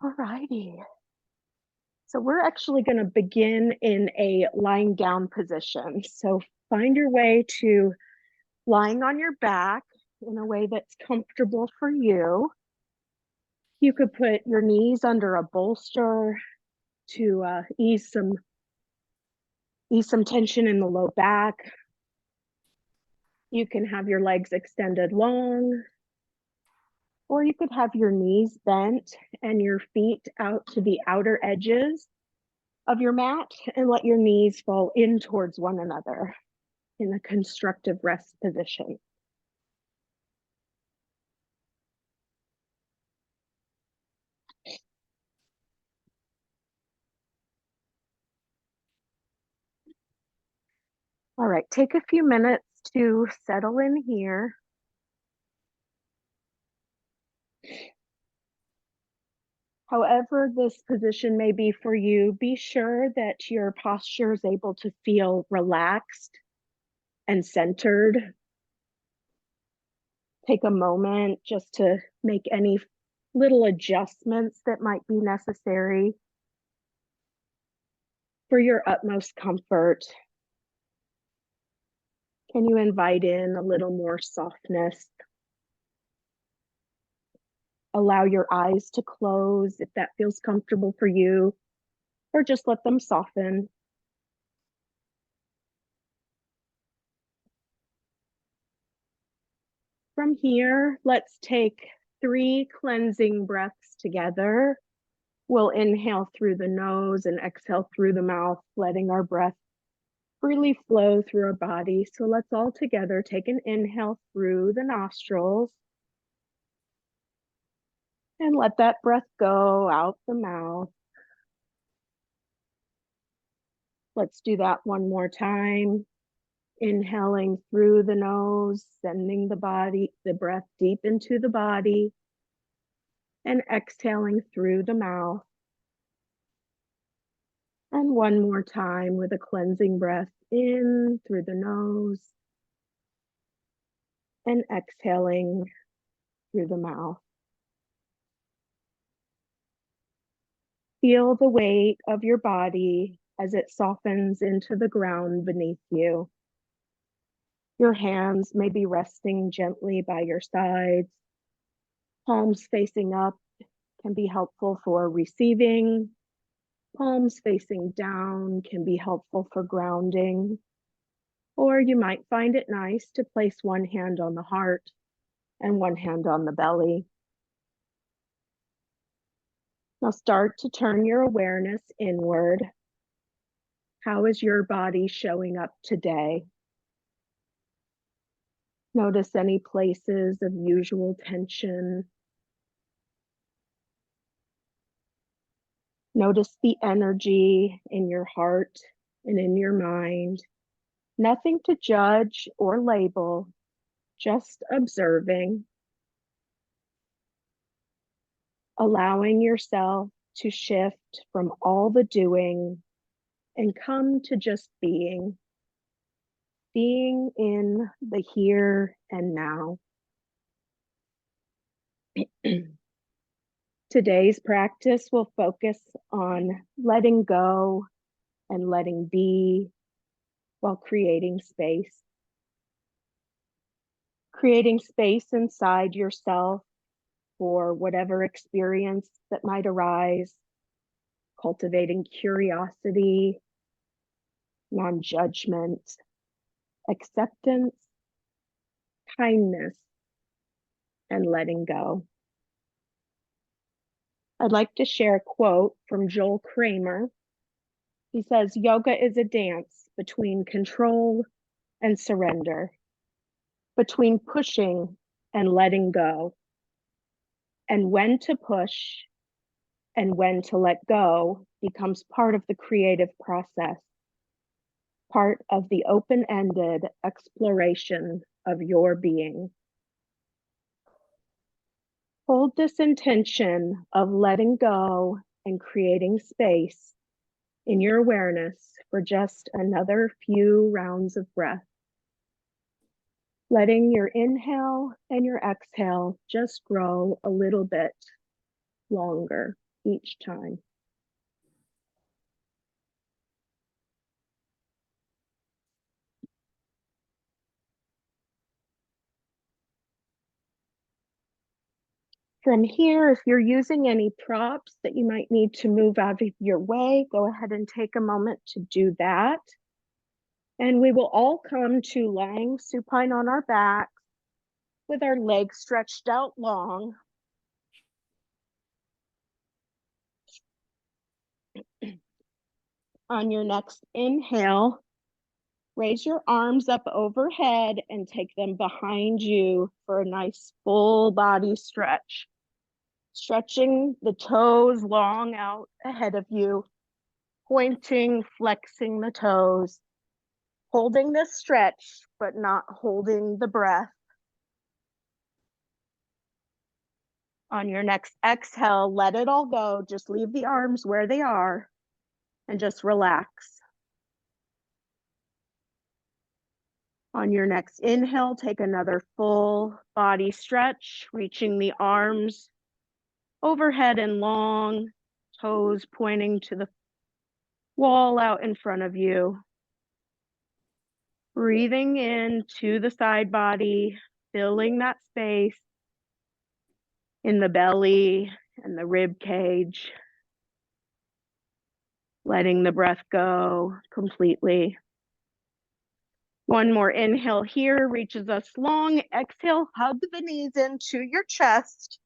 All righty. So we're actually going to begin in a lying down position. So find your way to lying on your back in a way that's comfortable for you. You could put your knees under a bolster to ease some tension in the low back. You can have your legs extended long, or you could have your knees bent and your feet out to the outer edges of your mat and let your knees fall in towards one another in a constructive rest position. All right, take a few minutes to settle in here. However this position may be for you, be sure that your posture is able to feel relaxed and centered. Take a moment just to make any little adjustments that might be necessary for your utmost comfort. Can you invite in a little more softness? Allow your eyes to close if that feels comfortable for you, or just let them soften. From here, let's take 3 cleansing breaths together. We'll inhale through the nose and exhale through the mouth, letting our breath freely flow through our body. So let's all together take an inhale through the nostrils and let that breath go out the mouth. Let's do that one more time. Inhaling through the nose, sending the breath deep into the body, and exhaling through the mouth. And one more time with a cleansing breath in through the nose and exhaling through the mouth. Feel the weight of your body as it softens into the ground beneath you. Your hands may be resting gently by your sides. Palms facing up can be helpful for receiving. Palms facing down can be helpful for grounding. Or you might find it nice to place one hand on the heart and one hand on the belly. Now start to turn your awareness inward. How is your body showing up today? Notice any places of usual tension. Notice the energy in your heart and in your mind. Nothing to judge or label, just observing. Allowing yourself to shift from all the doing and come to just being in the here and now. Today's practice will focus on letting go and letting be while creating space. Creating space inside yourself for whatever experience that might arise, cultivating curiosity, non-judgment, acceptance, kindness, and letting go. I'd like to share a quote from Joel Kramer. He says, "Yoga is a dance between control and surrender, between pushing and letting go, and when to push and when to let go becomes part of the creative process, part of the open-ended exploration of your being." Hold this intention of letting go and creating space in your awareness for just another few rounds of breath. Letting your inhale and your exhale just grow a little bit longer. each time. From here, if you're using any props that you might need to move out of your way, go ahead and take a moment to do that. And we will all come to lying supine on our backs with our legs stretched out long. On your next inhale, raise your arms up overhead and take them behind you for a nice full body stretch. Stretching the toes long out ahead of you, pointing, flexing the toes, holding this stretch, but not holding the breath. On your next exhale, let it all go. Just leave the arms where they are and just relax. On your next inhale, take another full body stretch, reaching the arms overhead and long, toes pointing to the wall out in front of you. Breathing into the side body, filling that space in the belly and the rib cage. Letting the breath go completely. One more inhale here, reaches us long. Exhale, hug the knees into your chest.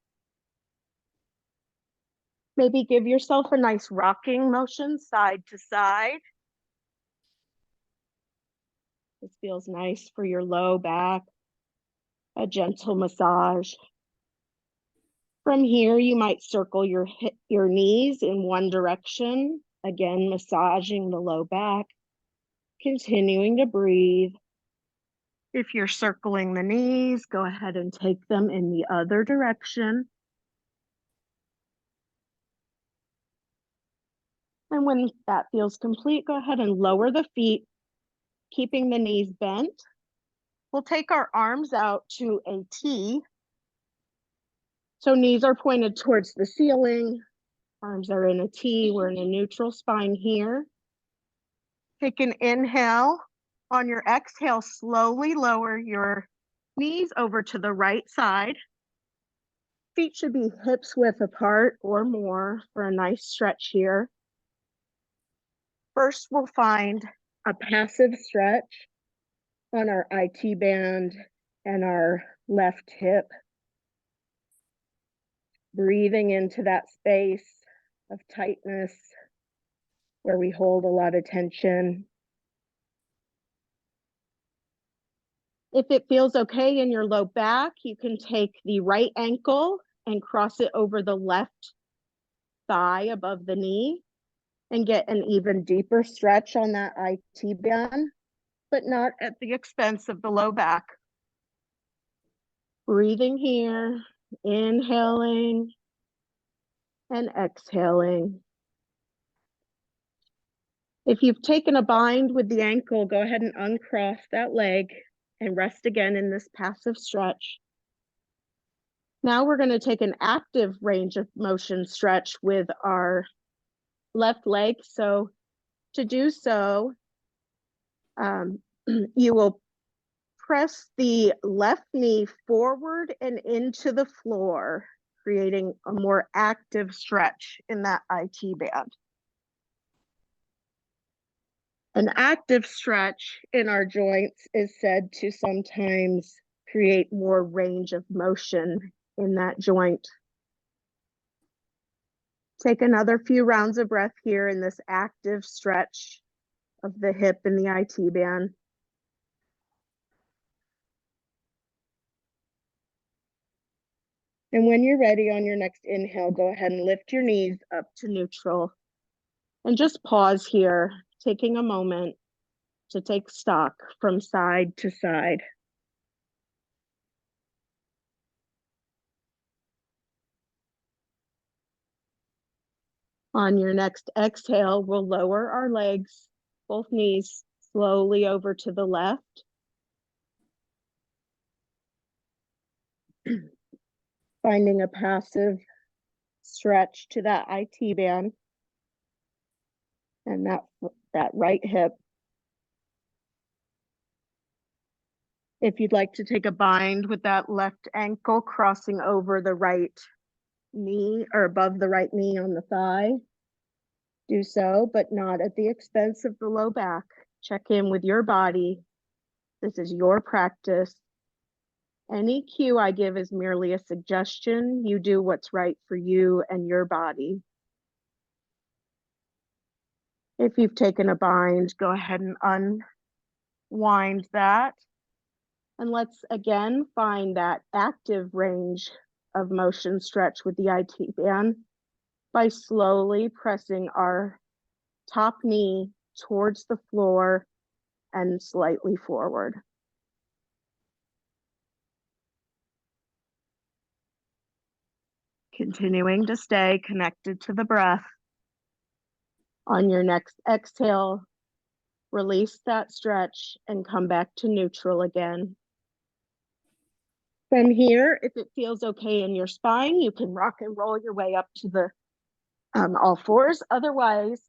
Maybe give yourself a nice rocking motion side to side. This feels nice for your low back, a gentle massage. From here, you might circle your knees in one direction, again, massaging the low back, continuing to breathe. If you're circling the knees, go ahead and take them in the other direction. And when that feels complete, go ahead and lower the feet, keeping the knees bent. We'll take our arms out to a T. So knees are pointed towards the ceiling. Arms are in a T. We're in a neutral spine here. Take an inhale. On your exhale, slowly lower your knees over to the right side. Feet should be hips width apart or more for a nice stretch here. First, we'll find a passive stretch on our IT band and our left hip. Breathing into that space of tightness where we hold a lot of tension. If it feels okay in your low back, you can take the right ankle and cross it over the left thigh above the knee and get an even deeper stretch on that IT band, but not at the expense of the low back. Breathing here, inhaling and exhaling. If you've taken a bind with the ankle, go ahead and uncross that leg and rest again in this passive stretch. Now we're going to take an active range of motion stretch with our left leg. So to do so, you will press the left knee forward and into the floor, creating a more active stretch in that IT band. An active stretch in our joints is said to sometimes create more range of motion in that joint. Take another few rounds of breath here in this active stretch of the hip and the IT band. And when you're ready on your next inhale, go ahead and lift your knees up to neutral. And just pause here, taking a moment to take stock from side to side. On your next exhale, we'll lower our legs, both knees slowly over to the left. Finding a passive stretch to that IT band and that right hip. If you'd like to take a bind with that left ankle crossing over the right knee or above the right knee on the thigh, do so, but not at the expense of the low back. Check in with your body. This is your practice. Any cue I give is merely a suggestion. You do what's right for you and your body. If you've taken a bind, go ahead and unwind that. And let's again find that active range of motion stretch with the IT band by slowly pressing our top knee towards the floor and slightly forward. Continuing to stay connected to the breath. On your next exhale, release that stretch and come back to neutral again. From here, if it feels okay in your spine, you can rock and roll your way up to the all fours. Otherwise,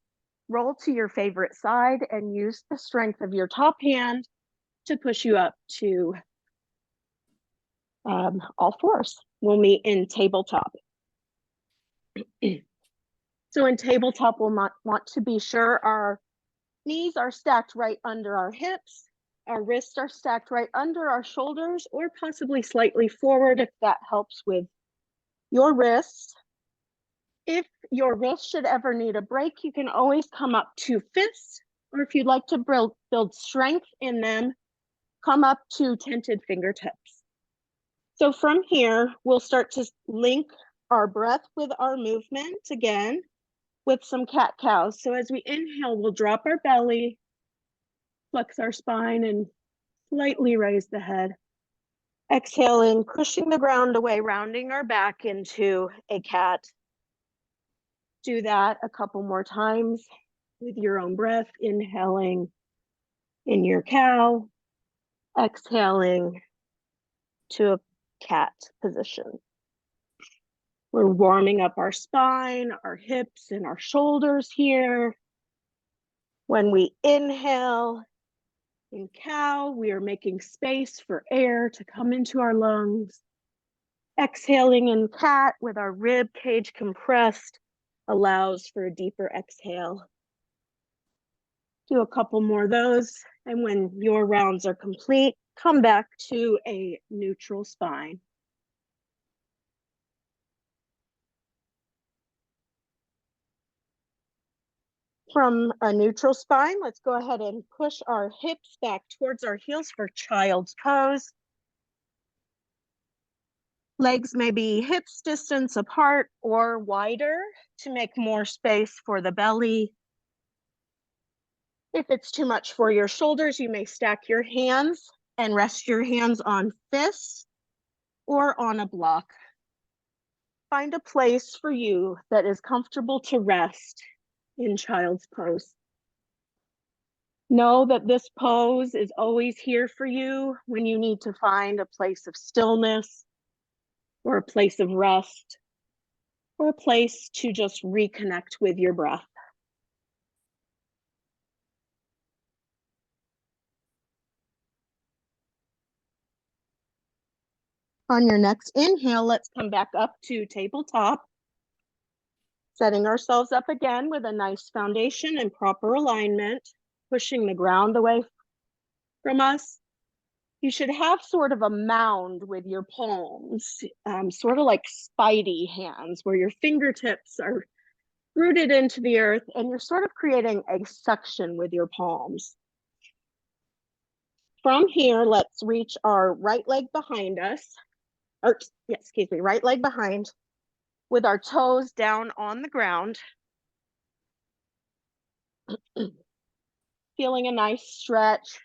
roll to your favorite side and use the strength of your top hand to push you up to all fours. We'll meet in tabletop. So in tabletop, we'll want to be sure our knees are stacked right under our hips. Our wrists are stacked right under our shoulders or possibly slightly forward if that helps with your wrists. If your wrist should ever need a break, you can always come up to fists, or if you'd like to build strength in them, come up to tented fingertips. So from here, we'll start to link our breath with our movement again with some cat-cows. So as we inhale, we'll drop our belly, flex our spine, and slightly raise the head. Exhaling, pushing the ground away, rounding our back into a cat. Do that a couple more times with your own breath, inhaling in your cow, exhaling to a cat position. We're warming up our spine, our hips, and our shoulders here. When we inhale in cow, we are making space for air to come into our lungs. Exhaling in cat with our rib cage compressed allows for a deeper exhale. Do a couple more of those, and when your rounds are complete, come back to a neutral spine. From a neutral spine, let's go ahead and push our hips back towards our heels for child's pose. Legs may be hips distance apart or wider to make more space for the belly. If it's too much for your shoulders, you may stack your hands and rest your hands on fists or on a block. Find a place for you that is comfortable to rest in child's pose. Know that this pose is always here for you when you need to find a place of stillness or a place of rest or a place to just reconnect with your breath. On your next inhale, let's come back up to tabletop. Setting ourselves up again with a nice foundation and proper alignment, pushing the ground away from us. You should have sort of a mound with your palms, sort of like Spidey hands, where your fingertips are rooted into the earth and you're sort of creating a suction with your palms. From here, let's reach our right leg behind us, right leg behind, with our toes down on the ground. Feeling a nice stretch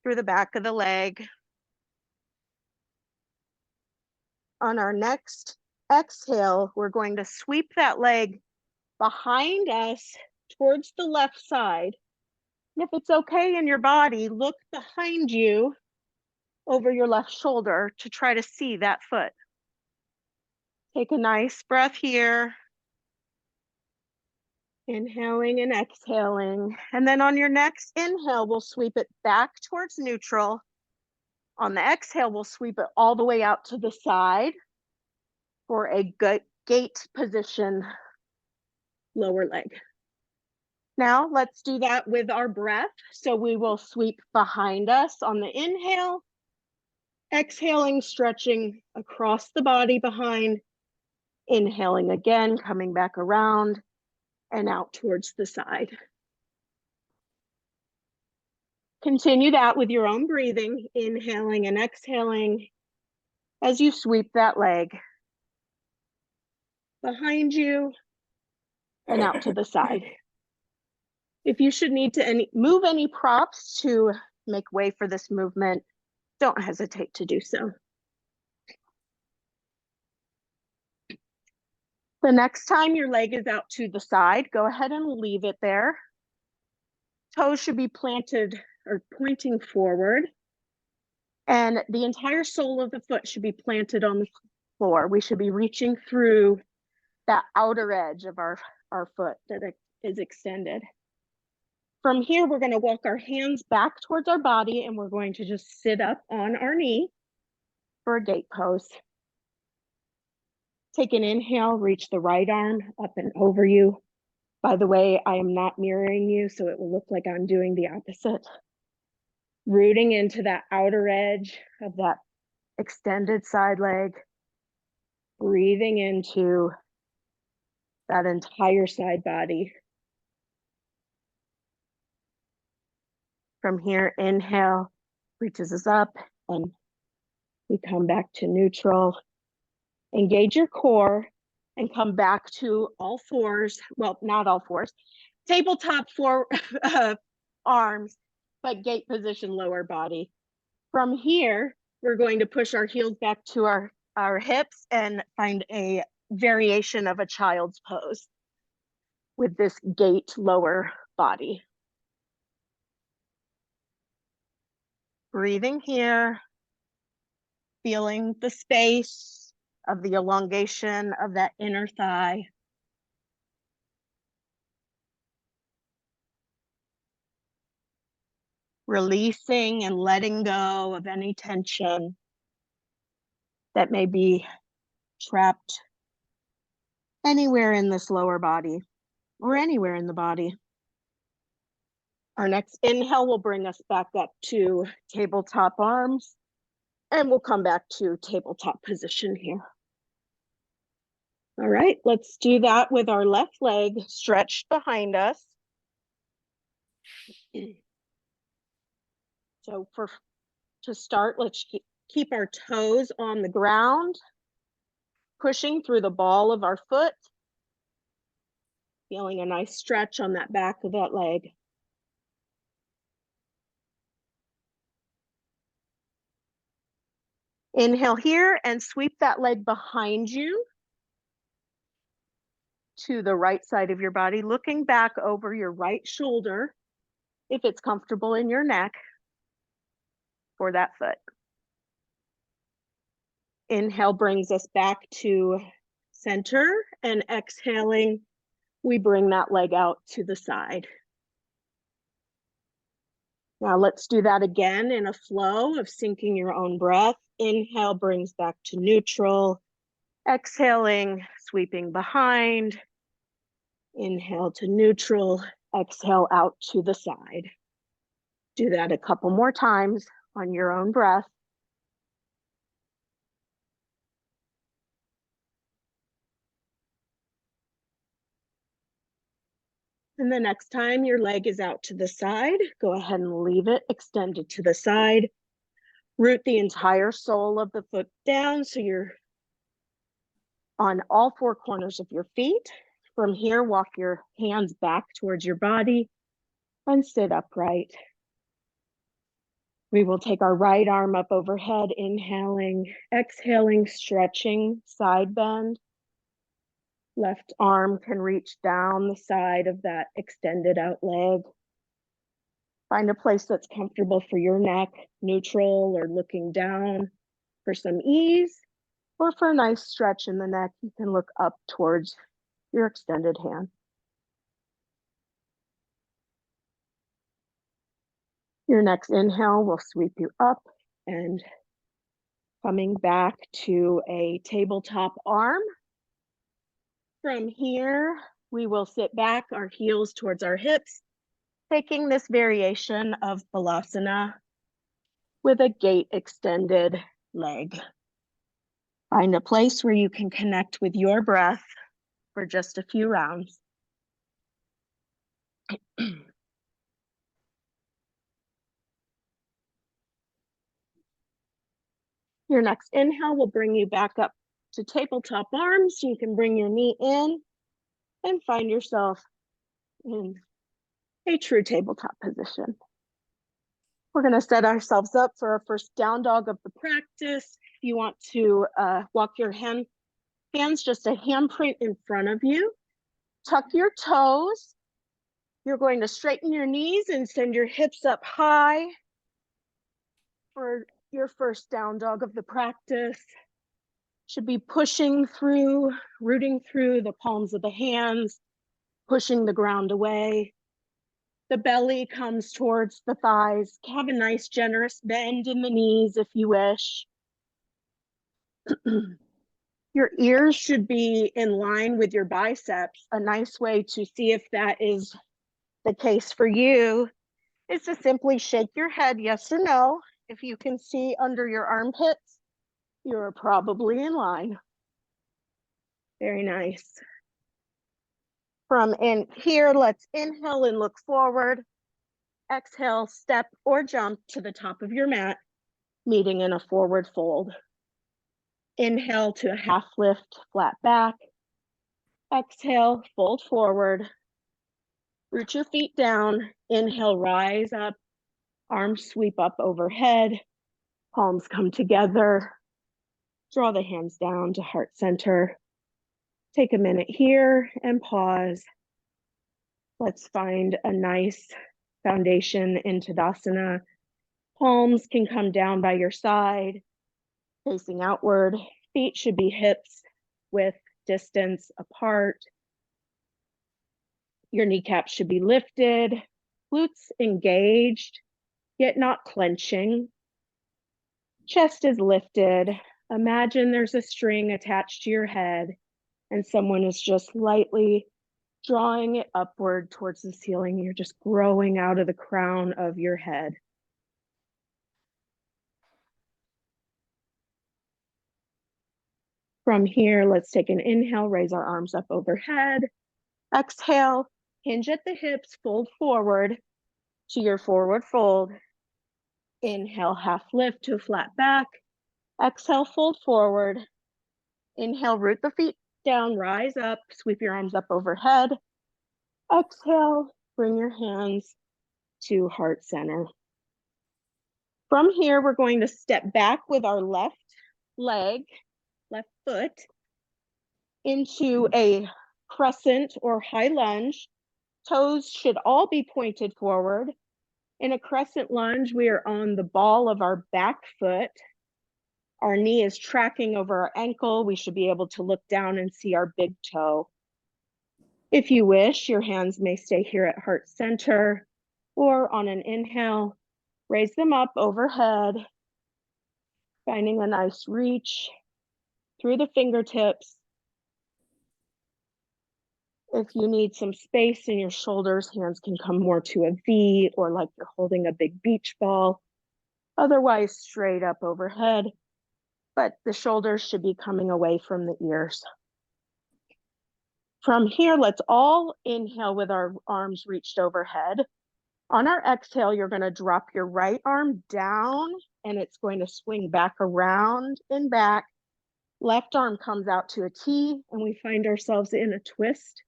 through the back of the leg. On our next exhale, we're going to sweep that leg behind us towards the left side. And if it's okay in your body, look behind you over your left shoulder to try to see that foot. Take a nice breath here. Inhaling and exhaling. And then on your next inhale, we'll sweep it back towards neutral. On the exhale, we'll sweep it all the way out to the side for a gate position lower leg. Now let's do that with our breath. So we will sweep behind us on the inhale, exhaling, stretching across the body behind, inhaling again, coming back around and out towards the side. Continue that with your own breathing, inhaling and exhaling as you sweep that leg behind you and out to the side. If you should need to move any props to make way for this movement, don't hesitate to do so. The next time your leg is out to the side, go ahead and leave it there. Toes should be planted or pointing forward, and the entire sole of the foot should be planted on the floor. We should be reaching through that outer edge of our foot that is extended. From here, we're going to walk our hands back towards our body, and we're going to just sit up on our knee for a gate pose. Take an inhale, reach the right arm up and over you. By the way, I am not mirroring you, so it will look like I'm doing the opposite. Rooting into that outer edge of that extended side leg. Breathing into that entire side body. From here, inhale, reaches us up, and we come back to neutral. Engage your core and come back to all fours. Well, not all fours. Tabletop for arms, but gate position lower body. From here, we're going to push our heels back to our hips and find a variation of a child's pose with this gate lower body. Breathing here, feeling the space of the elongation of that inner thigh. Releasing and letting go of any tension that may be trapped anywhere in this lower body or anywhere in the body. Our next inhale will bring us back up to tabletop arms, and we'll come back to tabletop position here. All right, let's do that with our left leg stretched behind us. So to start, let's keep our toes on the ground, pushing through the ball of our foot, feeling a nice stretch on that back of that leg. Inhale here and sweep that leg behind you to the right side of your body, looking back over your right shoulder, if it's comfortable in your neck, for that foot. Inhale brings us back to center, and exhaling, we bring that leg out to the side. Now let's do that again in a flow of syncing your own breath. Inhale brings back to neutral. Exhaling, sweeping behind. Inhale to neutral. Exhale out to the side. Do that a couple more times on your own breath. And the next time your leg is out to the side, go ahead and leave it extended to the side. Root the entire sole of the foot down so you're on all four corners of your feet. From here, walk your hands back towards your body and sit upright. We will take our right arm up overhead, inhaling, exhaling, stretching, side bend. Left arm can reach down the side of that extended out leg. Find a place that's comfortable for your neck, neutral or looking down for some ease. Or for a nice stretch in the neck, you can look up towards your extended hand. Your next inhale will sweep you up and coming back to a tabletop arm. From here, we will sit back, our heels towards our hips, taking this variation of Balasana with a gate extended leg. Find a place where you can connect with your breath for just a few rounds. Your next inhale will bring you back up to tabletop arms. You can bring your knee in and find yourself in a true tabletop position. We're going to set ourselves up for our first down dog of the practice. If you want to walk your hands just a handprint in front of you, tuck your toes. You're going to straighten your knees and send your hips up high for your first down dog of the practice. Should be pushing through, rooting through the palms of the hands, pushing the ground away. The belly comes towards the thighs. Have a nice generous bend in the knees if you wish. Your ears should be in line with your biceps. A nice way to see if that is the case for you is to simply shake your head yes or no. If you can see under your armpits, you're probably in line. Very nice. From in here, let's inhale and look forward. Exhale, step or jump to the top of your mat, meeting in a forward fold. Inhale to a half lift, flat back. Exhale, fold forward. Root your feet down. Inhale, rise up. Arms sweep up overhead. Palms come together. Draw the hands down to heart center. Take a minute here and pause. Let's find a nice foundation in Tadasana. Palms can come down by your side, facing outward. Feet should be hips width distance apart. Your kneecaps should be lifted, glutes engaged, yet not clenching. Chest is lifted. Imagine there's a string attached to your head and someone is just lightly drawing it upward towards the ceiling. You're just growing out of the crown of your head. From here, let's take an inhale, raise our arms up overhead. Exhale, hinge at the hips, fold forward to your forward fold. Inhale, half lift to a flat back. Exhale, fold forward. Inhale, root the feet down, rise up, sweep your arms up overhead. Exhale, bring your hands to heart center. From here, we're going to step back with our left leg, left foot, into a crescent or high lunge. Toes should all be pointed forward. In a crescent lunge, we are on the ball of our back foot. Our knee is tracking over our ankle. We should be able to look down and see our big toe. If you wish, your hands may stay here at heart center, or on an inhale, raise them up overhead, finding a nice reach through the fingertips. If you need some space in your shoulders, hands can come more to a V or like you're holding a big beach ball. Otherwise, straight up overhead, but the shoulders should be coming away from the ears. From here, let's all inhale with our arms reached overhead. On our exhale, you're going to drop your right arm down and it's going to swing back around and back. Left arm comes out to a T and we find ourselves in a twist.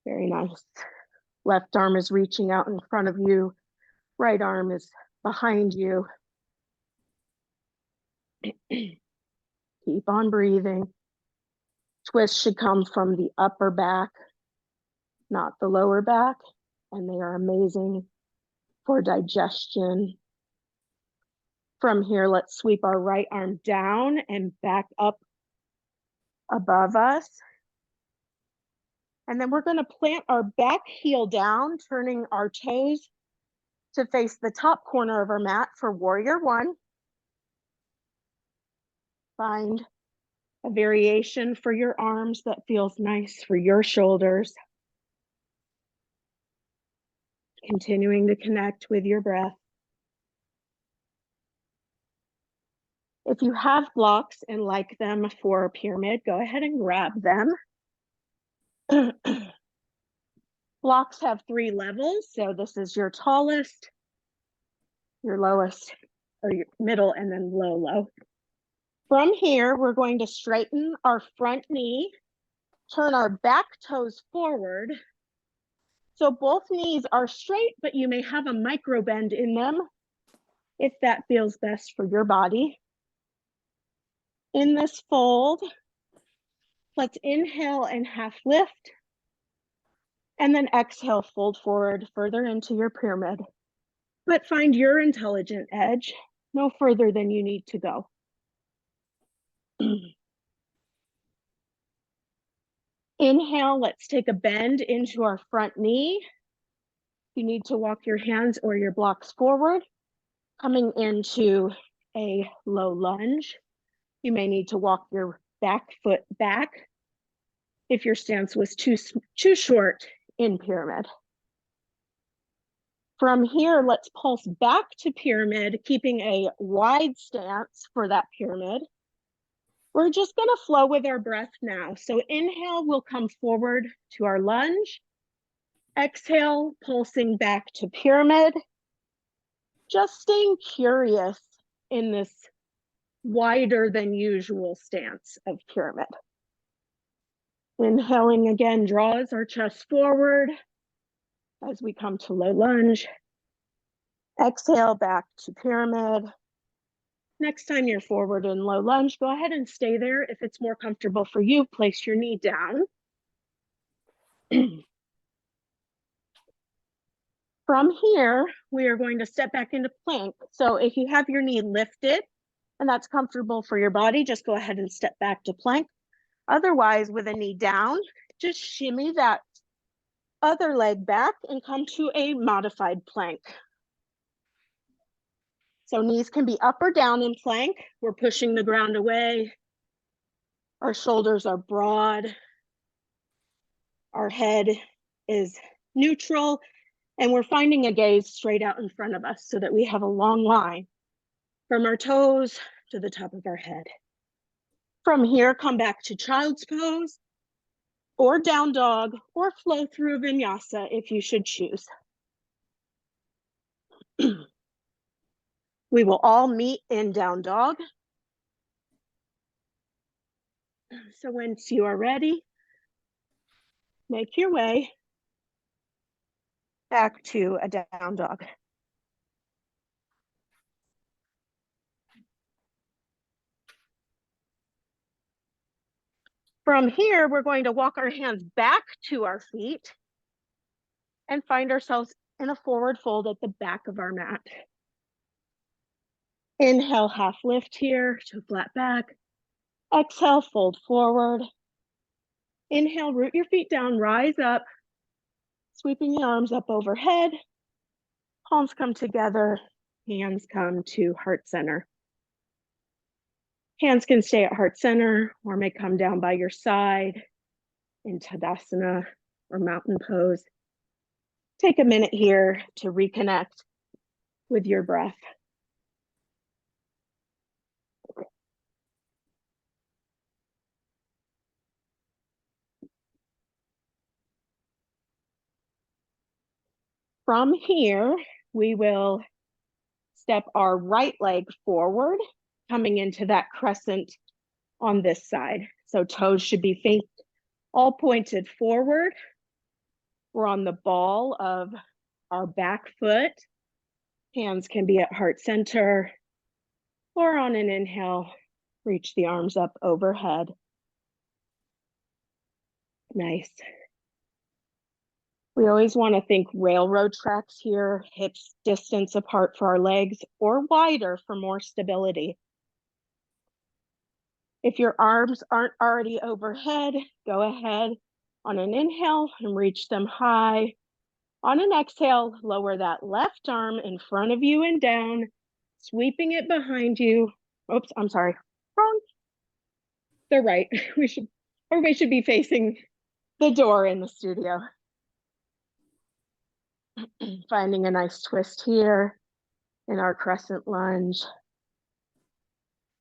Very nice. Left arm is reaching out in front of you. Right arm is behind you. Keep on breathing. Twist should come from the upper back, not the lower back, and they are amazing for digestion, From here, let's sweep our right arm down and back up above us. And then we're going to plant our back heel down, turning our toes to face the top corner of our mat for warrior one. Find a variation for your arms that feels nice for your shoulders. Continuing to connect with your breath. If you have blocks and like them for a pyramid, go ahead and grab them. Blocks have 3 levels, so this is your tallest, your lowest, or your middle, and then low. From here, we're going to straighten our front knee, turn our back toes forward. So both knees are straight, but you may have a micro bend in them if that feels best for your body. In this fold, let's inhale and half lift, and then exhale, fold forward further into your pyramid. But find your intelligent edge, no further than you need to go. Inhale, let's take a bend into our front knee. You need to walk your hands or your blocks forward, coming into a low lunge. You may need to walk your back foot back if your stance was too short in pyramid. From here, let's pulse back to pyramid, keeping a wide stance for that pyramid. We're just going to flow with our breath now. So inhale, we'll come forward to our lunge. Exhale, pulsing back to pyramid. Just staying curious in this wider than usual stance of pyramid. Inhaling again draws our chest forward as we come to low lunge. Exhale back to pyramid. Next time you're forward in low lunge, go ahead and stay there. If it's more comfortable for you, place your knee down. From here, we are going to step back into plank. So if you have your knee lifted and that's comfortable for your body, just go ahead and step back to plank. Otherwise, with a knee down, just shimmy that other leg back and come to a modified plank. So knees can be up or down in plank. We're pushing the ground away. Our shoulders are broad. Our head is neutral. And we're finding a gaze straight out in front of us so that we have a long line from our toes to the top of our head. From here, come back to child's pose or down dog or flow through vinyasa if you should choose. We will all meet in down dog. So once you are ready, make your way back to a down dog. From here, we're going to walk our hands back to our feet and find ourselves in a forward fold at the back of our mat. Inhale, half lift here to flat back. Exhale, fold forward. Inhale, root your feet down, rise up, sweeping the arms up overhead. Palms come together, hands come to heart center. Hands can stay at heart center or may come down by your side in Tadasana or mountain pose. Take a minute here to reconnect with your breath. From here, we will step our right leg forward, coming into that crescent on this side. So toes should be faced all pointed forward. We're on the ball of our back foot. Hands can be at heart center, or on an inhale, reach the arms up overhead. Nice. We always want to think railroad tracks here, hips distance apart for our legs or wider for more stability. If your arms aren't already overhead, go ahead on an inhale and reach them high. On an exhale, lower that left arm in front of you and down, sweeping it behind you. Oops, I'm sorry, wrong. They're right. Everybody should be facing the door in the studio. Finding a nice twist here in our crescent lunge.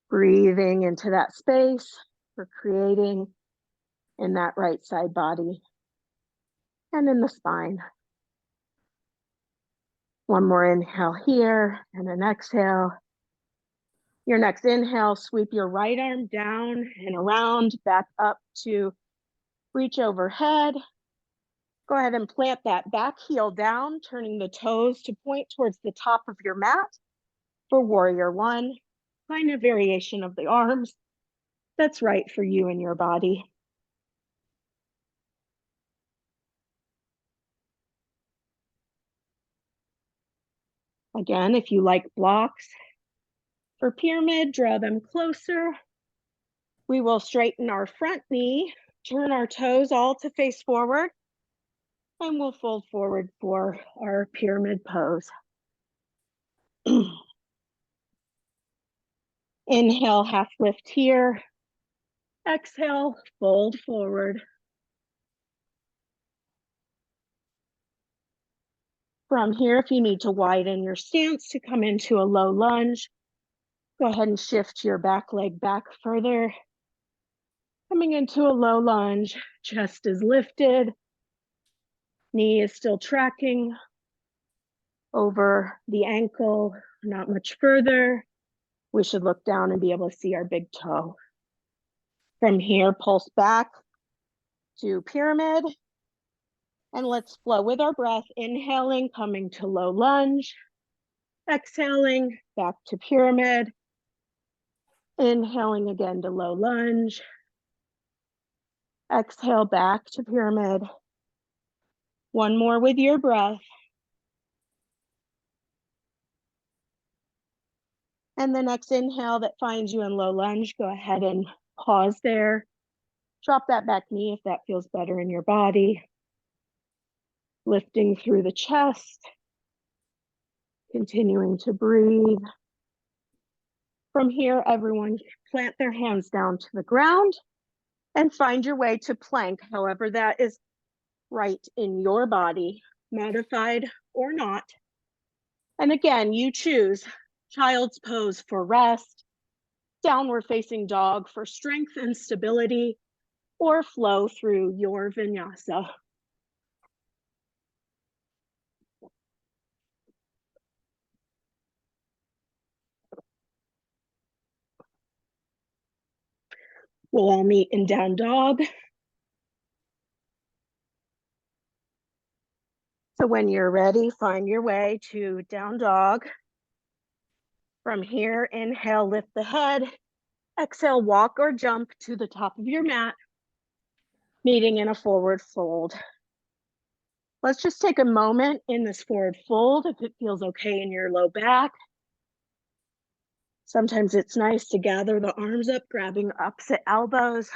Breathing into that space we're creating in that right side body and in the spine. One more inhale here and an exhale. Your next inhale, sweep your right arm down and around, back up to reach overhead. Go ahead and plant that back heel down, turning the toes to point towards the top of your mat for warrior one. Find a variation of the arms that's right for you and your body. Again, if you like blocks for pyramid, draw them closer. We will straighten our front knee, turn our toes all to face forward, and we'll fold forward for our pyramid pose. Inhale, half lift here. Exhale, fold forward. From here, if you need to widen your stance to come into a low lunge, go ahead and shift your back leg back further. Coming into a low lunge, chest is lifted, knee is still tracking over the ankle, not much further. We should look down and be able to see our big toe. From here, pulse back to pyramid. And let's flow with our breath, inhaling, coming to low lunge. Exhaling, back to pyramid. Inhaling again to low lunge. Exhale, back to pyramid. One more with your breath. And the next inhale that finds you in low lunge, go ahead and pause there. Drop that back knee if that feels better in your body. Lifting through the chest. Continuing to breathe. From here, everyone plant their hands down to the ground and find your way to plank, however that is right in your body, modified or not. And again, you choose child's pose for rest, downward facing dog for strength and stability, or flow through your vinyasa. We'll all meet in down dog. So when you're ready, find your way to down dog. From here, inhale, lift the head. Exhale, walk or jump to the top of your mat, meeting in a forward fold. Let's just take a moment in this forward fold if it feels okay in your low back. Sometimes it's nice to gather the arms up, grabbing opposite elbows,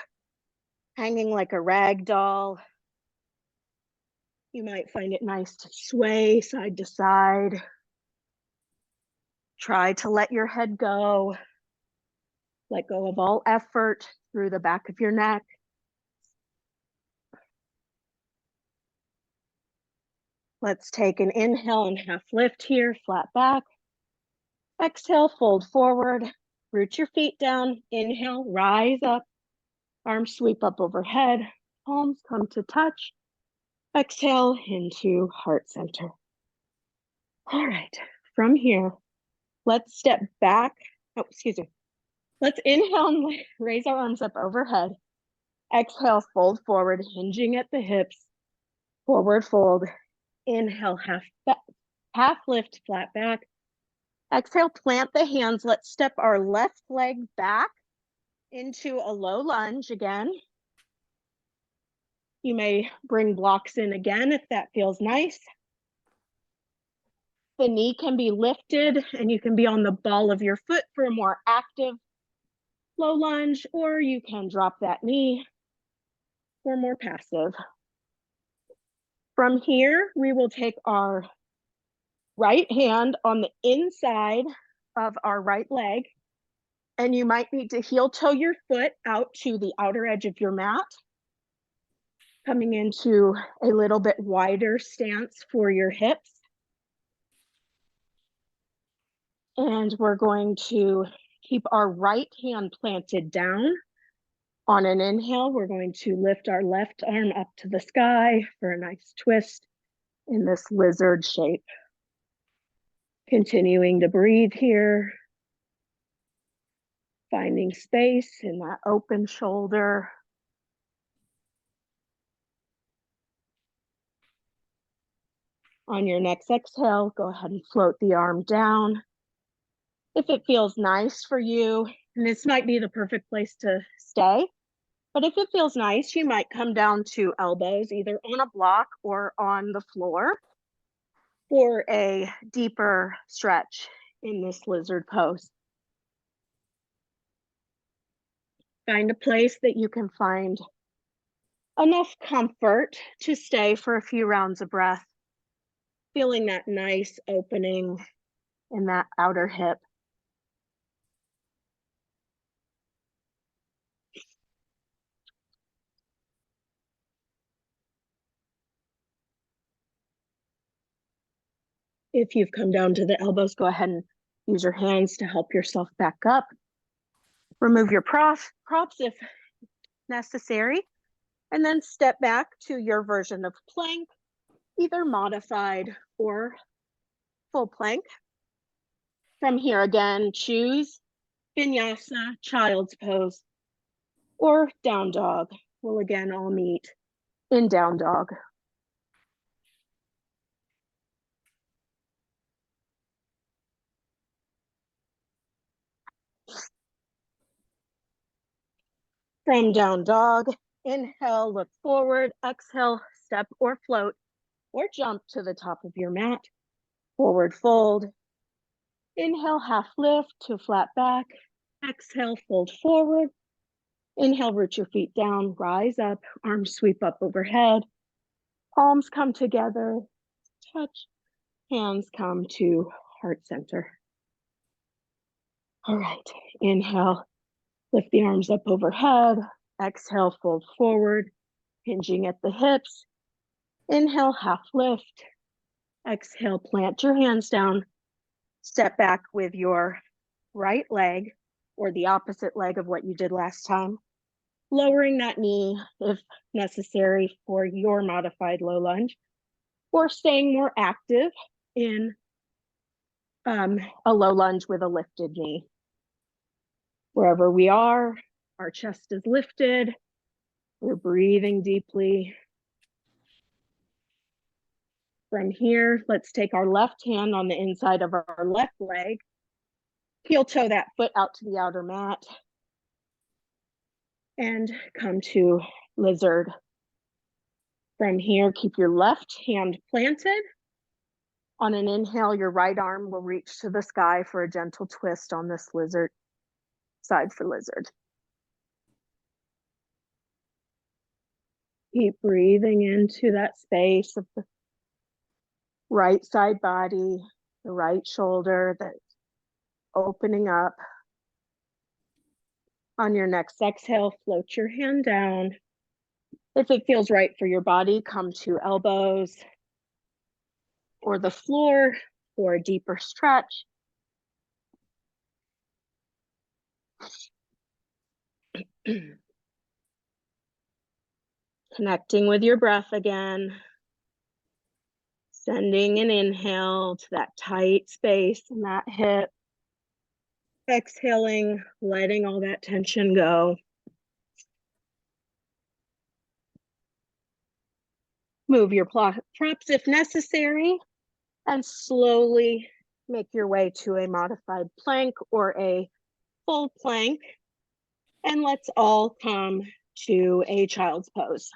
hanging like a rag doll. You might find it nice to sway side to side. Try to let your head go. Let go of all effort through the back of your neck. Let's take an inhale and half lift here, flat back. Exhale, fold forward, root your feet down. Inhale, rise up, arms sweep up overhead, palms come to touch. Exhale into heart center. All right, from here, let's step back. Oh, excuse me. Let's inhale and raise our arms up overhead. Exhale, fold forward, hinging at the hips. Forward fold. Inhale, half lift, flat back. Exhale, plant the hands. Let's step our left leg back into a low lunge again. You may bring blocks in again if that feels nice. The knee can be lifted and you can be on the ball of your foot for a more active low lunge, or you can drop that knee for more passive. From here, we will take our right hand on the inside of our right leg, and you might need to heel toe your foot out to the outer edge of your mat, coming into a little bit wider stance for your hips. And we're going to keep our right hand planted down. On an inhale, we're going to lift our left arm up to the sky for a nice twist in this lizard shape. Continuing to breathe here, finding space in that open shoulder. On your next exhale, go ahead and float the arm down. If it feels nice for you, and this might be the perfect place to stay, but if it feels nice, you might come down to elbows, either on a block or on the floor for a deeper stretch in this lizard pose. Find a place that you can find enough comfort to stay for a few rounds of breath, feeling that nice opening in that outer hip. If you've come down to the elbows, go ahead and use your hands to help yourself back up. Remove your props if necessary, and then step back to your version of plank, either modified or full plank. From here again, choose vinyasa, child's pose, or down dog. We'll again all meet in down dog. From down dog, inhale, look forward, exhale, step or float, or jump to the top of your mat. Forward fold. Inhale, half lift to flat back. Exhale, fold forward. Inhale, root your feet down, rise up, arms sweep up overhead. Palms come together, touch, hands come to heart center. All right, inhale, lift the arms up overhead. Exhale, fold forward, hinging at the hips. Inhale, half lift. Exhale, plant your hands down. Step back with your right leg or the opposite leg of what you did last time. Lowering that knee if necessary for your modified low lunge, or staying more active in a low lunge with a lifted knee. Wherever we are, our chest is lifted. We're breathing deeply. From here, let's take our left hand on the inside of our left leg. Heel toe that foot out to the outer mat. And come to lizard. From here, keep your left hand planted. On an inhale, your right arm will reach to the sky for a gentle twist on this lizard, side for lizard. Keep breathing into that space of the right side body, the right shoulder that's opening up. On your next exhale, float your hand down. If it feels right for your body, come to elbows or the floor for a deeper stretch. Connecting with your breath again. Sending an inhale to that tight space in that hip. Exhaling, letting all that tension go. Move your props if necessary, and slowly make your way to a modified plank or a full plank. And let's all come to a child's pose.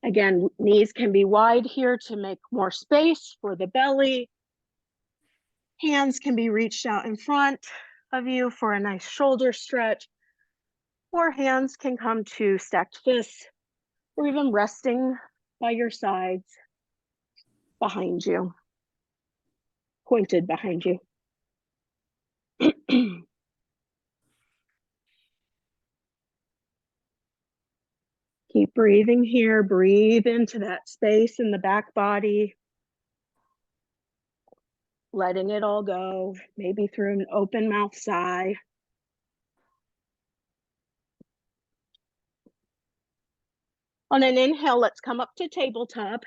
Again, knees can be wide here to make more space for the belly. Hands can be reached out in front of you for a nice shoulder stretch, or hands can come to stacked fists, or even resting by your sides behind you, pointed behind you. Keep breathing here. Breathe into that space in the back body, letting it all go, maybe through an open mouth sigh. On an inhale, let's come up to tabletop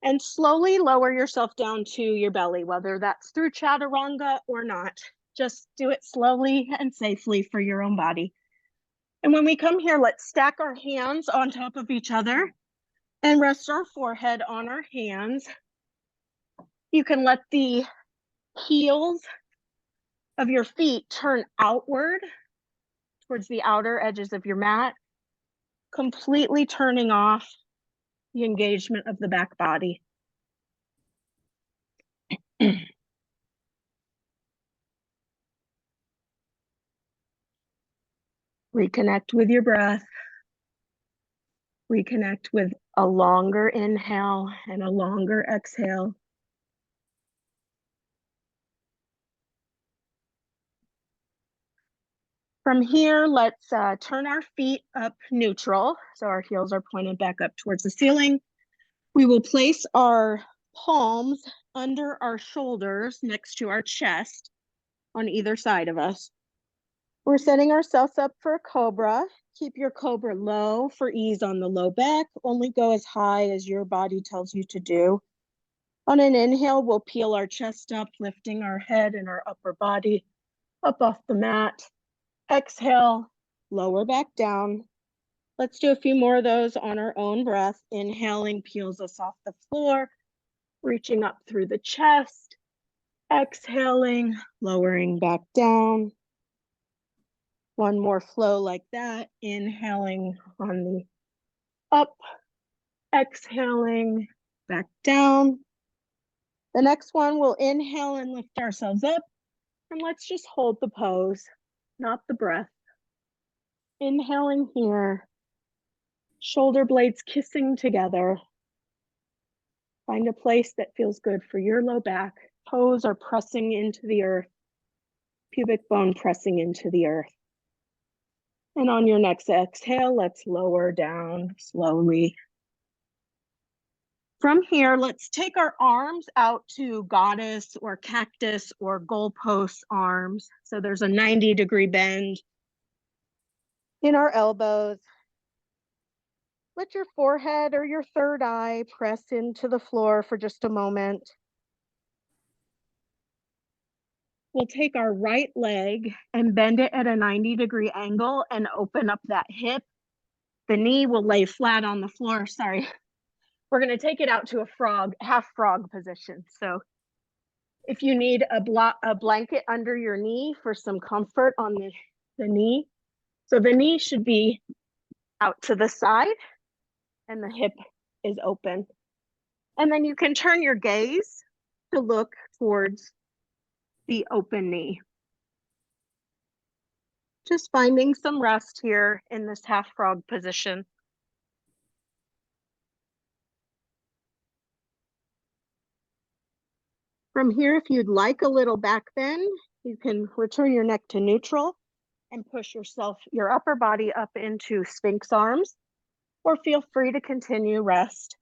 and slowly lower yourself down to your belly, whether that's through chaturanga or not. Just do it slowly and safely for your own body. And when we come here, let's stack our hands on top of each other and rest our forehead on our hands. You can let the heels of your feet turn outward towards the outer edges of your mat, completely turning off the engagement of the back body. Reconnect with your breath. Reconnect with a longer inhale and a longer exhale. From here, let's turn our feet up neutral. So our heels are pointed back up towards the ceiling. We will place our palms under our shoulders next to our chest on either side of us. We're setting ourselves up for a cobra. Keep your cobra low for ease on the low back. Only go as high as your body tells you to do. On an inhale, we'll peel our chest up, lifting our head and our upper body up off the mat. Exhale, lower back down. Let's do a few more of those on our own breath. Inhaling peels us off the floor, reaching up through the chest. Exhaling, lowering back down. One more flow like that. Inhaling on the up, exhaling back down. The next one, we'll inhale and lift ourselves up. And let's just hold the pose, not the breath. Inhaling here, shoulder blades kissing together. Find a place that feels good for your low back. Toes are pressing into the earth. Pubic bone pressing into the earth. And on your next exhale, let's lower down slowly. From here, let's take our arms out to goddess or cactus or goalpost arms. So there's a 90-degree bend in our elbows. Let your forehead or your third eye press into the floor for just a moment. We'll take our right leg and bend it at a 90-degree angle and open up that hip. The knee will lay flat on the floor. Sorry. We're going to take it out to a frog, half frog position. So if you need a blanket under your knee for some comfort on the knee. So the knee should be out to the side and the hip is open. And then you can turn your gaze to look towards the open knee. Just finding some rest here in this half frog position. From here, if you'd like a little back bend, you can return your neck to neutral and push your upper body up into Sphinx arms, or feel free to continue rest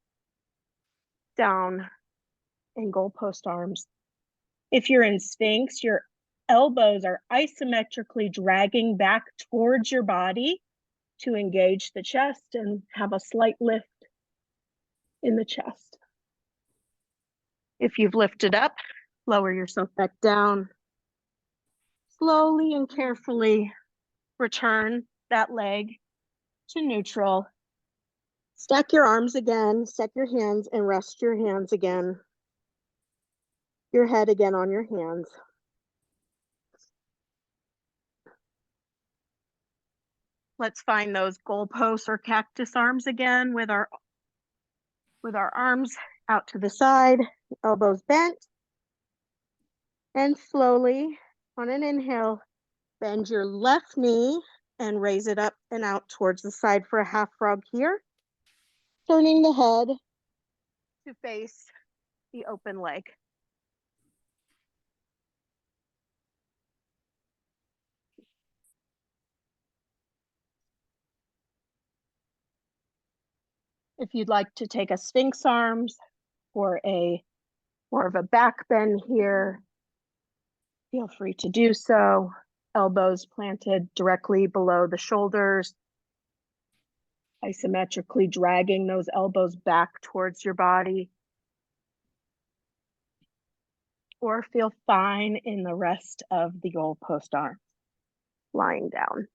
down in goalpost arms. If you're in Sphinx, your elbows are isometrically dragging back towards your body to engage the chest and have a slight lift in the chest. If you've lifted up, lower yourself back down. Slowly and carefully return that leg to neutral. Stack your arms again, stack your hands, and rest your hands again. Your head again on your hands. Let's find those goalposts or cactus arms again with our with our arms out to the side, elbows bent. And slowly, on an inhale, bend your left knee and raise it up and out towards the side for a half frog here. Turning the head to face the open leg. If you'd like to take a Sphinx arms or more of a back bend here, feel free to do so. Elbows planted directly below the shoulders, isometrically dragging those elbows back towards your body. Or feel fine in the rest of the goal post arms, lying down.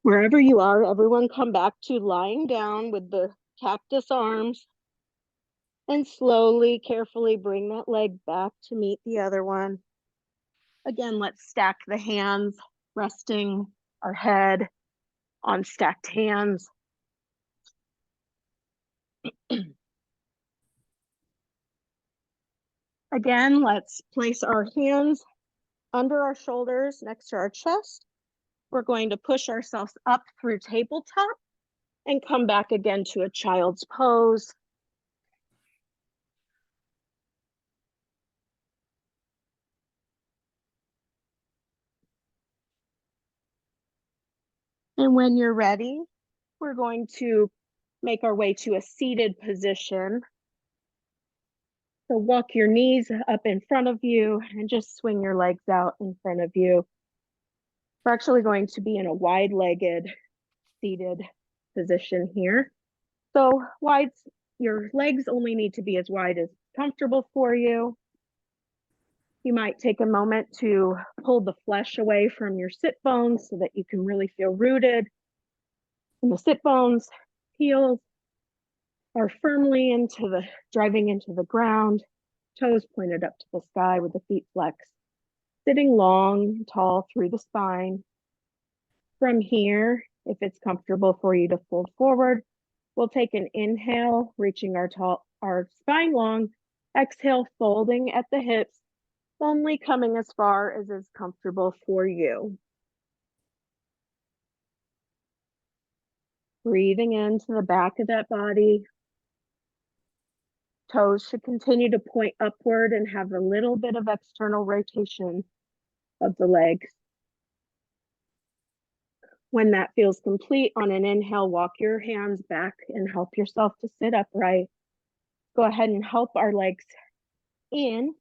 Wherever you are, everyone come back to lying down with the cactus arms and slowly, carefully bring that leg back to meet the other one. Again, let's stack the hands, resting our head on stacked hands. Again, let's place our hands under our shoulders next to our chest. We're going to push ourselves up through tabletop and come back again to a child's pose. And when you're ready, we're going to make our way to a seated position. So walk your knees up in front of you and just swing your legs out in front of you. We're actually going to be in a wide-legged seated position here. So your legs only need to be as wide as comfortable for you. You might take a moment to pull the flesh away from your sit bones so that you can really feel rooted. And the sit bones, heels are firmly driving into the ground, toes pointed up to the sky with the feet flexed. Sitting long, tall through the spine. From here, if it's comfortable for you to fold forward, we'll take an inhale, reaching our spine long. Exhale, folding at the hips, only coming as far as is comfortable for you. Breathing into the back of that body. Toes should continue to point upward and have a little bit of external rotation of the legs. When that feels complete, on an inhale, walk your hands back and help yourself to sit upright. Go ahead and help our legs in.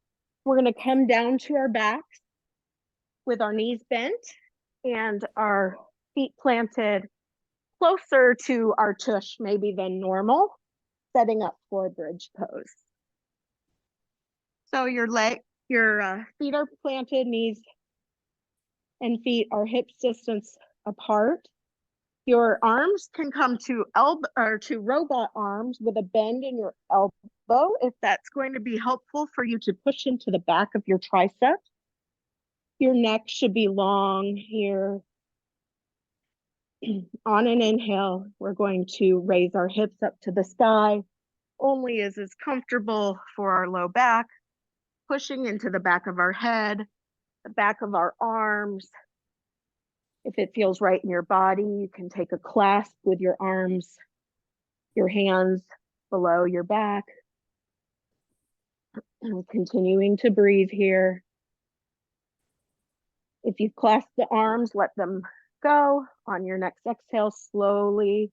We're going to come down to our backs with our knees bent and our feet planted closer to our tush maybe than normal, setting up for bridge pose. So your feet are planted, knees and feet are hips distance apart. Your arms can come to robot arms with a bend in your elbow if that's going to be helpful for you to push into the back of your triceps. Your neck should be long here. On an inhale, we're going to raise our hips up to the sky, only as is comfortable for our low back, pushing into the back of our head, the back of our arms. If it feels right in your body, you can take a clasp with your arms, your hands below your back. Continuing to breathe here. If you clasp the arms, let them go. On your next exhale, slowly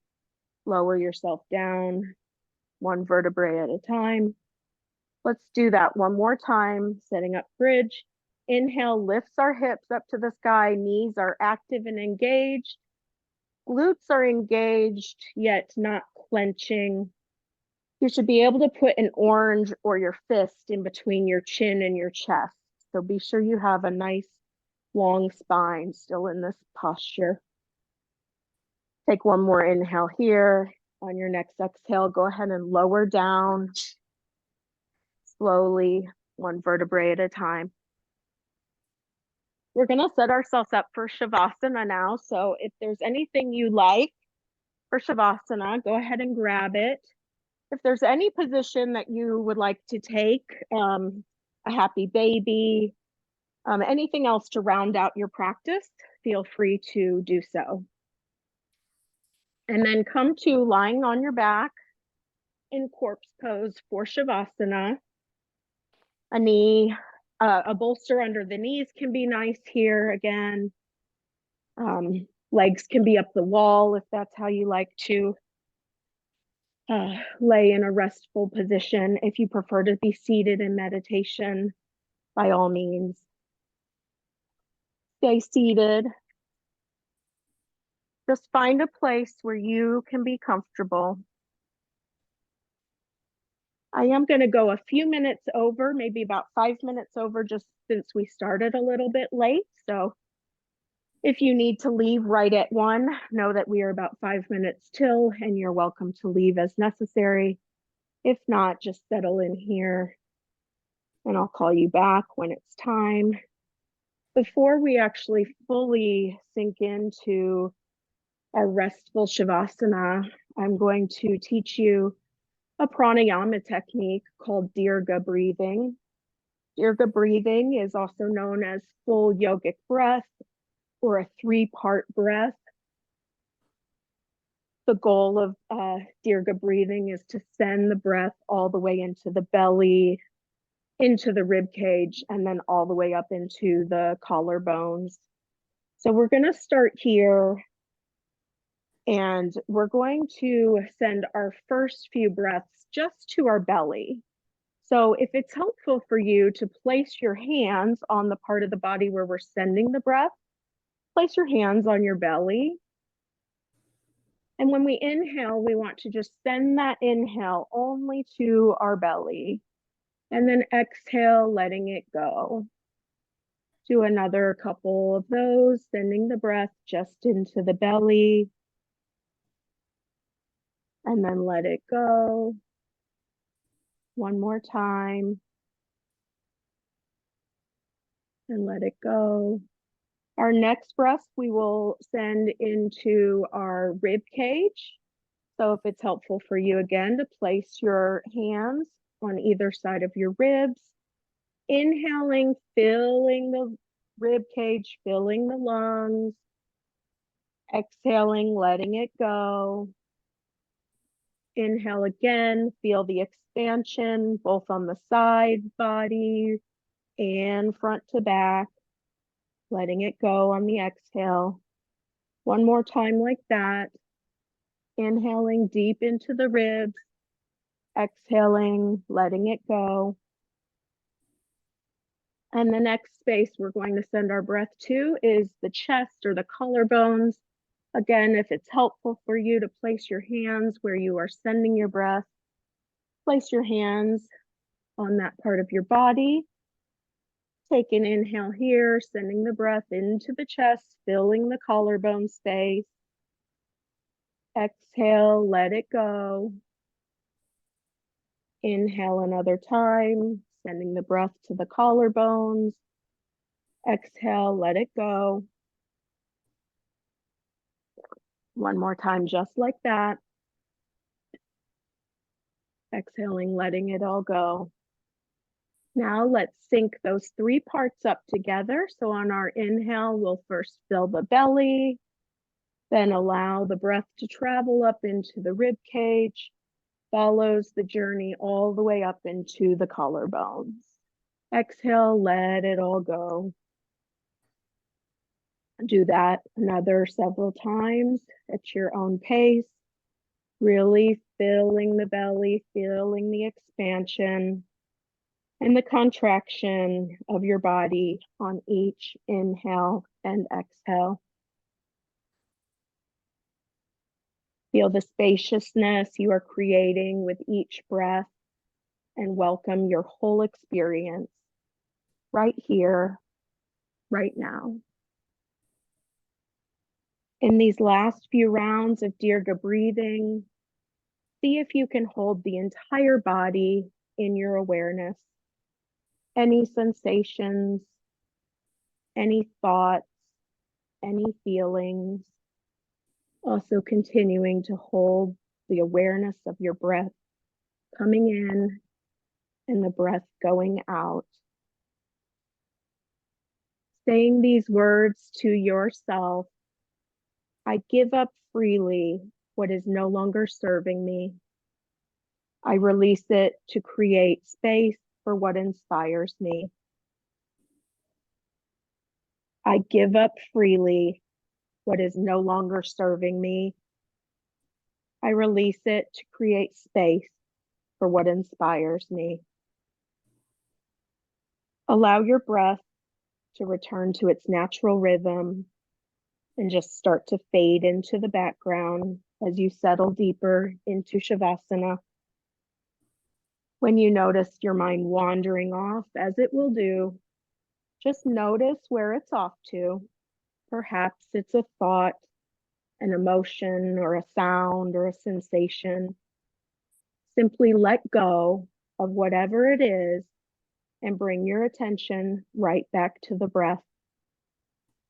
lower yourself down, one vertebrae at a time. Let's do that one more time, setting up bridge. Inhale lifts our hips up to the sky, knees are active and engaged. Glutes are engaged, yet not clenching. You should be able to put an orange or your fist in between your chin and your chest. So be sure you have a nice long spine still in this posture. Take one more inhale here. On your next exhale, go ahead and lower down slowly, one vertebrae at a time. We're going to set ourselves up for Shavasana now. So if there's anything you like for Shavasana, go ahead and grab it. If there's any position that you would like to take, a happy baby, anything else to round out your practice, feel free to do so. And then come to lying on your back in corpse pose for Shavasana. A bolster under the knees can be nice here again. Legs can be up the wall if that's how you like to lay in a restful position. If you prefer to be seated in meditation, by all means, stay seated. Just find a place where you can be comfortable. I am going to go a few minutes over, maybe about 5 minutes over, just since we started a little bit late. So if you need to leave right at 1, know that we are about 5 minutes till, and you're welcome to leave as necessary. If not, just settle in here and I'll call you back when it's time. Before we actually fully sink into our restful Shavasana, I'm going to teach you a pranayama technique called Dirga breathing. Dirga breathing is also known as full yogic breath or a 3-part breath. The goal of Dirga breathing is to send the breath all the way into the belly, into the rib cage, and then all the way up into the collarbones. So we're going to start here, and we're going to send our first few breaths just to our belly. So if it's helpful for you to place your hands on the part of the body where we're sending the breath, place your hands on your belly. And when we inhale, we want to just send that inhale only to our belly. And then exhale, letting it go. Do another couple of those, sending the breath just into the belly. And then let it go. One more time. And let it go. Our next breath, we will send into our rib cage. So if it's helpful for you again to place your hands on either side of your ribs, inhaling, filling the rib cage, filling the lungs, exhaling, letting it go. Inhale again, feel the expansion both on the side body and front to back, letting it go on the exhale. One more time like that. Inhaling deep into the ribs, exhaling, letting it go. And the next space we're going to send our breath to is the chest or the collarbones. Again, if it's helpful for you to place your hands where you are sending your breath, place your hands on that part of your body. Take an inhale here, sending the breath into the chest, filling the collarbone space. Exhale, let it go. Inhale another time, sending the breath to the collarbones. Exhale, let it go. One more time, just like that. Exhaling, letting it all go. Now let's sync those 3 parts up together. So on our inhale, we'll first fill the belly, then allow the breath to travel up into the rib cage, follows the journey all the way up into the collarbones. Exhale, let it all go. Do that another several times at your own pace, really filling the belly, feeling the expansion and the contraction of your body on each inhale and exhale. Feel the spaciousness you are creating with each breath and welcome your whole experience right here, right now. In these last few rounds of Dirga breathing, see if you can hold the entire body in your awareness. Any sensations, any thoughts, any feelings. Also continuing to hold the awareness of your breath coming in and the breath going out. Saying these words to yourself: I give up freely what is no longer serving me. I release it to create space for what inspires me. I give up freely what is no longer serving me. I release it to create space for what inspires me. Allow your breath to return to its natural rhythm and just start to fade into the background as you settle deeper into Shavasana. When you notice your mind wandering off, as it will do, just notice where it's off to. Perhaps it's a thought, an emotion, or a sound, or a sensation. Simply let go of whatever it is and bring your attention right back to the breath,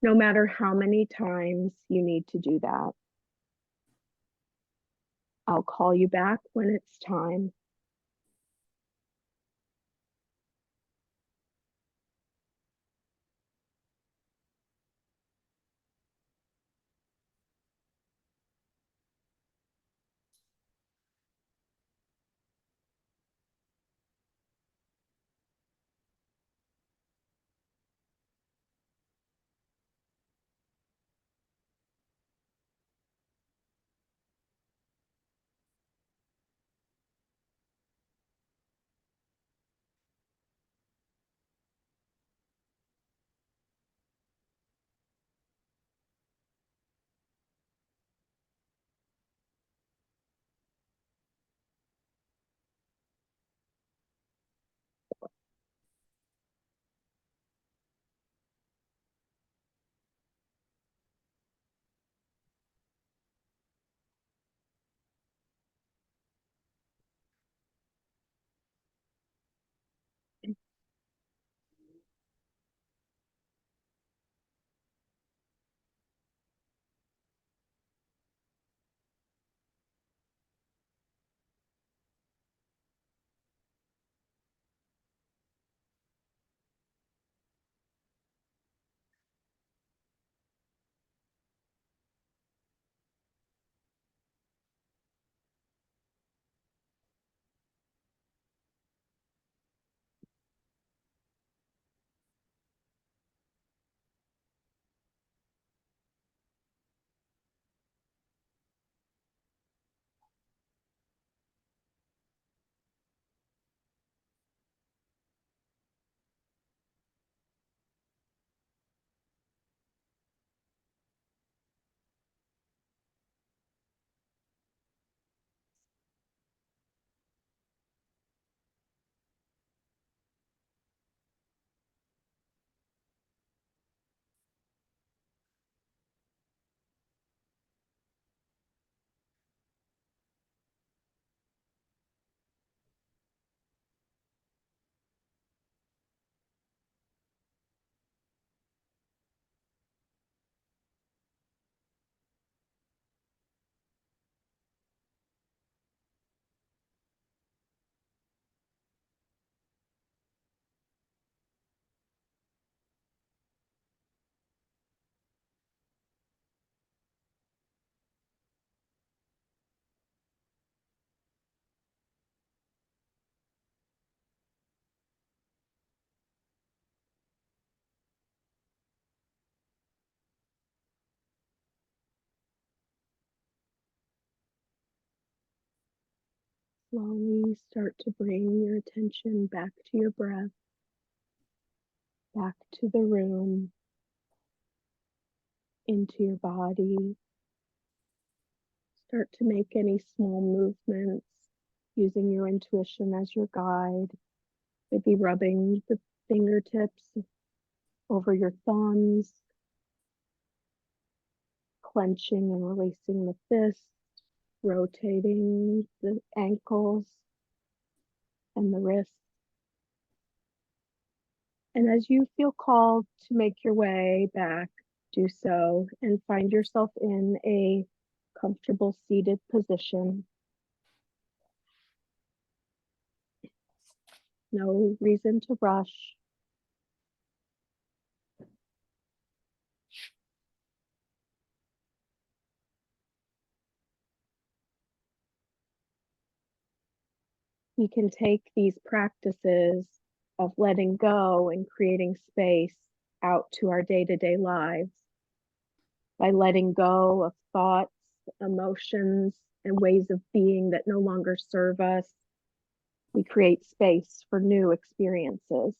no matter how many times you need to do that. I'll call you back when it's time. Slowly start to bring your attention back to your breath, back to the room, into your body. Start to make any small movements using your intuition as your guide. Maybe rubbing the fingertips over your thumbs, clenching and releasing the fists, rotating the ankles and the wrists. And as you feel called to make your way back, do so and find yourself in a comfortable seated position. No reason to rush. We can take these practices of letting go and creating space out to our day-to-day lives by letting go of thoughts, emotions, and ways of being that no longer serve us. We create space for new experiences.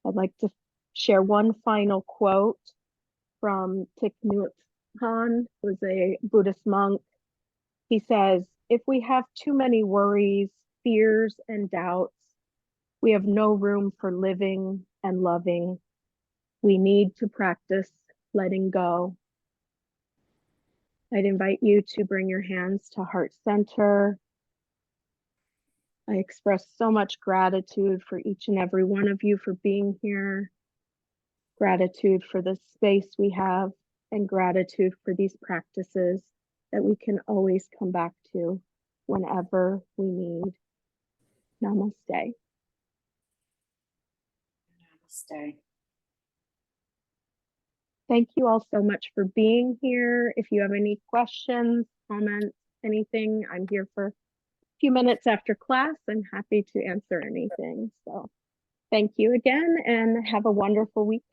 I'd like to share one final quote from Thich Nhat Hanh, who was a Buddhist monk. He says, "If we have too many worries, fears, and doubts, we have no room for living and loving. We need to practice letting go." I'd invite you to bring your hands to heart center. I express so much gratitude for each and every one of you for being here, gratitude for the space we have, and gratitude for these practices that we can always come back to whenever we need. Namaste. Namaste. Thank you all so much for being here. If you have any questions, comments, anything, I'm here for a few minutes after class. I'm happy to answer anything. So thank you again and have a wonderful weekend.